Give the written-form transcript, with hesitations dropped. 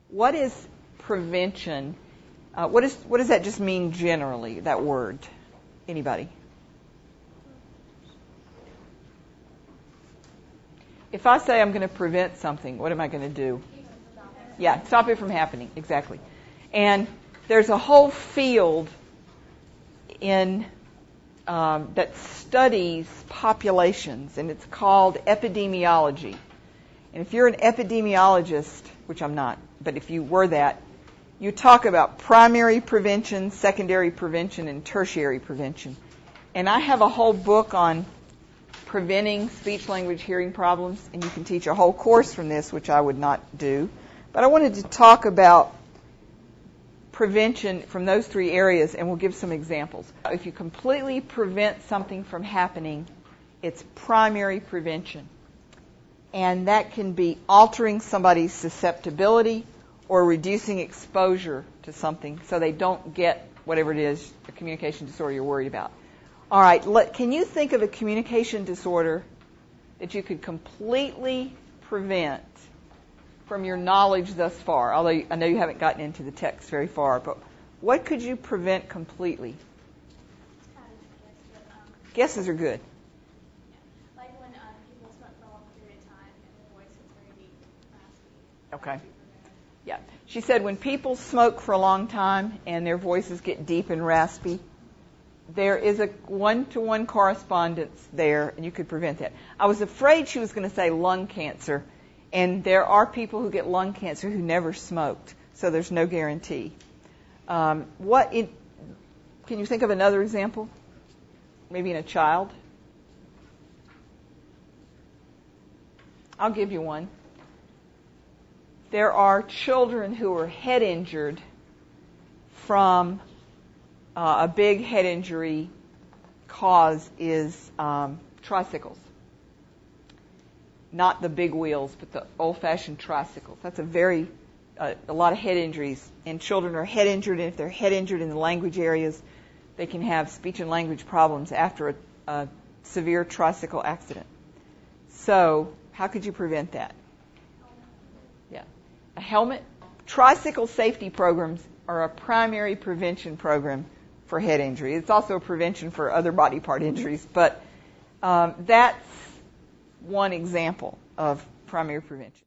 What is prevention? What does that just mean generally, that word? Anybody? If I say I'm going to prevent something, what am I going to do? Yeah, stop it from happening. Exactly. And there's a whole field in that studies populations, and it's called epidemiology. And if you're an epidemiologist, which I'm not, but if you were that, you talk about primary prevention, secondary prevention, and tertiary prevention. And I have a whole book on preventing speech, language, hearing problems, and you can teach a whole course from this, which I would not do. But I wanted to talk about prevention from those three areas, and we'll give some examples. If you completely prevent something from happening, it's primary prevention. And that can be altering somebody's susceptibility or reducing exposure to something so they don't get whatever it is, a communication disorder you're worried about. All right, can you think of a communication disorder that you could completely prevent from your knowledge thus far? Although I know you haven't gotten into the text very far, but what could you prevent completely? Guesses are good. Yeah. Like when people smoke for a long period of time and their voice is very deep and raspy. Okay. Yeah. She said when people smoke for a long time and their voices get deep and raspy, there is a one-to-one correspondence there, and you could prevent that. I was afraid she was going to say lung cancer, and there are people who get lung cancer who never smoked, so there's no guarantee. Can you think of another example? Maybe in a child? I'll give you one. There are children who are head injured from a big head injury cause is tricycles. Not the big wheels, but the old-fashioned tricycles. That's a lot of head injuries. And children are head injured, and if they're head injured in the language areas, they can have speech and language problems after a severe tricycle accident. So, how could you prevent that? Yeah. A helmet. Tricycle safety programs are a primary prevention program for head injury. It's also a prevention for other body part injuries, but that's one example of primary prevention.